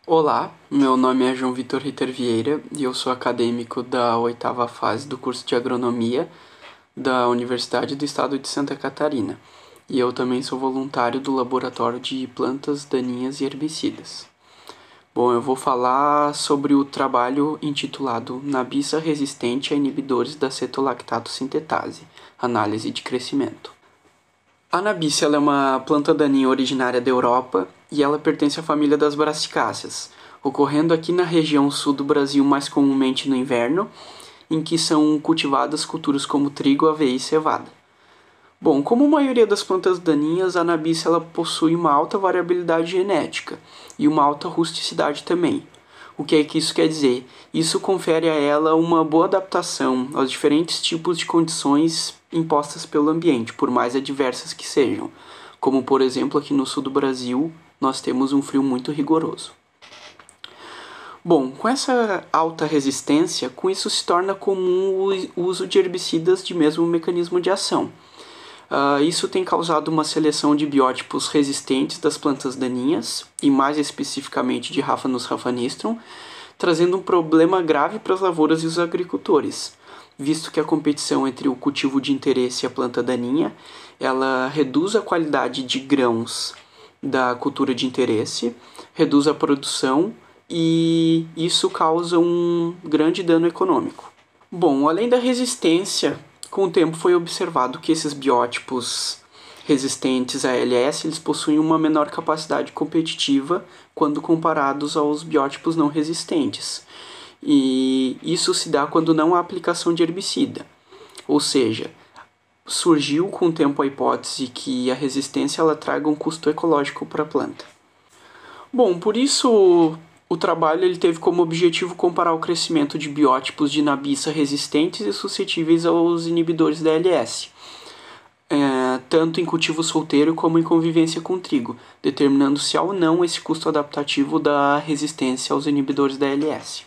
Olá, meu nome é João Vitor Ritter Vieira e eu sou acadêmico da oitava fase do curso de Agronomia da Universidade do Estado de Santa Catarina. E eu também sou voluntário do Laboratório de Plantas Daninhas e Herbicidas. Bom, eu vou falar sobre o trabalho intitulado Nabiça resistente a inibidores da cetolactato sintetase, análise de crescimento. A nabiça é uma planta daninha originária da Europa e ela pertence à família das brassicáceas, ocorrendo aqui na região sul do Brasil mais comumente no inverno, em que são cultivadas culturas como trigo, aveia e cevada. Bom, como a maioria das plantas daninhas, a nabiça ela possui uma alta variabilidade genética e uma alta rusticidade também. O que é que isso quer dizer? Isso confere a ela uma boa adaptação aos diferentes tipos de condições impostas pelo ambiente, por mais adversas que sejam. Como, por exemplo, aqui no sul do Brasil, nós temos um frio muito rigoroso. Bom, com essa alta resistência, com isso se torna comum o uso de herbicidas de mesmo mecanismo de ação. Isso tem causado uma seleção de biótipos resistentes das plantas daninhas, e mais especificamente de Raphanus raphanistrum, trazendo um problema grave para as lavouras e os agricultores, visto que a competição entre o cultivo de interesse e a planta daninha, ela reduz a qualidade de grãos da cultura de interesse, reduz a produção e isso causa um grande dano econômico. Bom, além da resistência, com o tempo foi observado que esses biótipos resistentes a ALS eles possuem uma menor capacidade competitiva quando comparados aos biótipos não resistentes. E isso se dá quando não há aplicação de herbicida. Ou seja, surgiu com o tempo a hipótese que a resistência ela traga um custo ecológico para a planta. Bom, por isso o trabalho ele teve como objetivo comparar o crescimento de biótipos de nabiça resistentes e suscetíveis aos inibidores da ALS, tanto em cultivo solteiro como em convivência com trigo, determinando se há ou não esse custo adaptativo da resistência aos inibidores da ALS.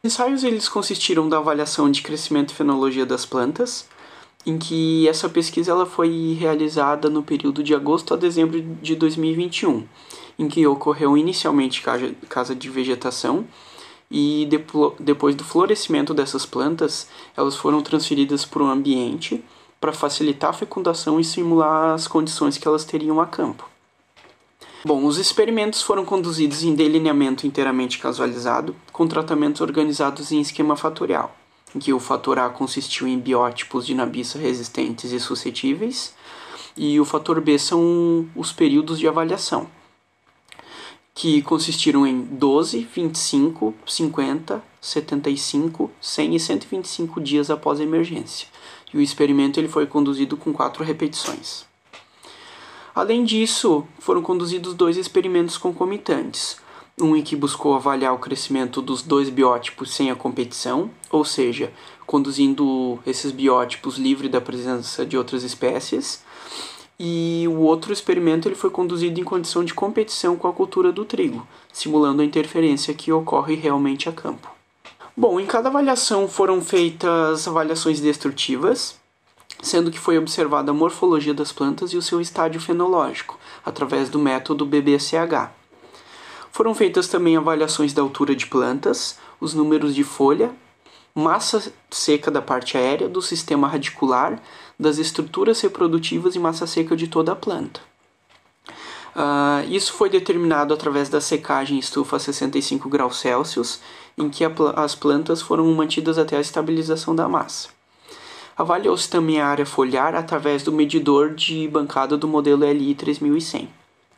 Os ensaios eles consistiram da avaliação de crescimento e fenologia das plantas, em que essa pesquisa ela foi realizada no período de agosto a dezembro de 2021, em que ocorreu inicialmente casa de vegetação e depois do florescimento dessas plantas, elas foram transferidas para o ambiente para facilitar a fecundação e simular as condições que elas teriam a campo. Bom, os experimentos foram conduzidos em delineamento inteiramente casualizado, com tratamentos organizados em esquema fatorial, em que o fator A consistiu em biótipos de nabiça resistentes e suscetíveis, e o fator B são os períodos de avaliação, que consistiram em 12, 25, 50, 75, 100 e 125 dias após a emergência. E o experimento ele foi conduzido com 4 repetições. Além disso, foram conduzidos 2 experimentos concomitantes. Um em que buscou avaliar o crescimento dos 2 biótipos sem a competição, ou seja, conduzindo esses biótipos livre da presença de outras espécies. E o outro experimento ele foi conduzido em condição de competição com a cultura do trigo, simulando a interferência que ocorre realmente a campo. Bom, em cada avaliação foram feitas avaliações destrutivas, sendo que foi observada a morfologia das plantas e o seu estádio fenológico, através do método BBCH. Foram feitas também avaliações da altura de plantas, os números de folha, massa seca da parte aérea, do sistema radicular, das estruturas reprodutivas e massa seca de toda a planta. Isso foi determinado através da secagem em estufa a 65 graus Celsius, em que as plantas foram mantidas até a estabilização da massa. Avaliou-se também a área foliar através do medidor de bancada do modelo LI 3100.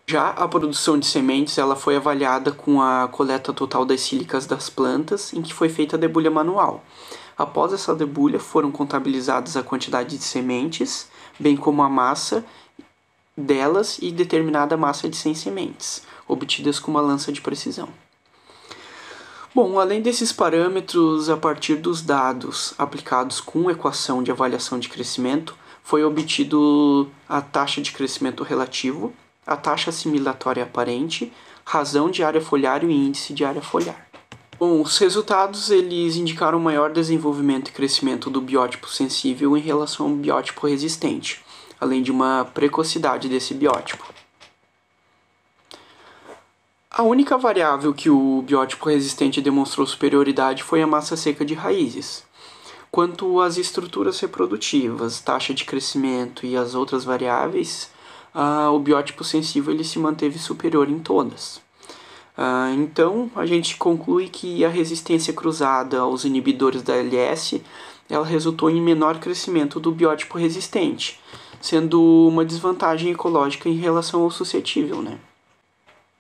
Já a produção de sementes ela foi avaliada com a coleta total das sílicas das plantas, em que foi feita a debulha manual. Após essa debulha, foram contabilizadas a quantidade de sementes, bem como a massa delas e determinada a massa de 100 sementes, obtidas com uma lança de precisão. Bom, além desses parâmetros, a partir dos dados aplicados com equação de avaliação de crescimento, foi obtido a taxa de crescimento relativo, a taxa assimilatória aparente, razão de área foliar e o índice de área foliar. Bom, os resultados eles indicaram maior desenvolvimento e crescimento do biótipo sensível em relação ao biótipo resistente, além de uma precocidade desse biótipo. A única variável que o biótipo resistente demonstrou superioridade foi a massa seca de raízes. Quanto às estruturas reprodutivas, taxa de crescimento e as outras variáveis, o biótipo sensível ele se manteve superior em todas. Então, a gente conclui que a resistência cruzada aos inibidores da LS ela resultou em menor crescimento do biótipo resistente, sendo uma desvantagem ecológica em relação ao suscetível, né?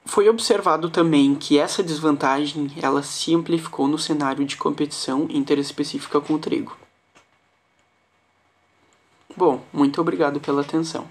Foi observado também que essa desvantagem ela se amplificou no cenário de competição interespecífica com o trigo. Bom, muito obrigado pela atenção.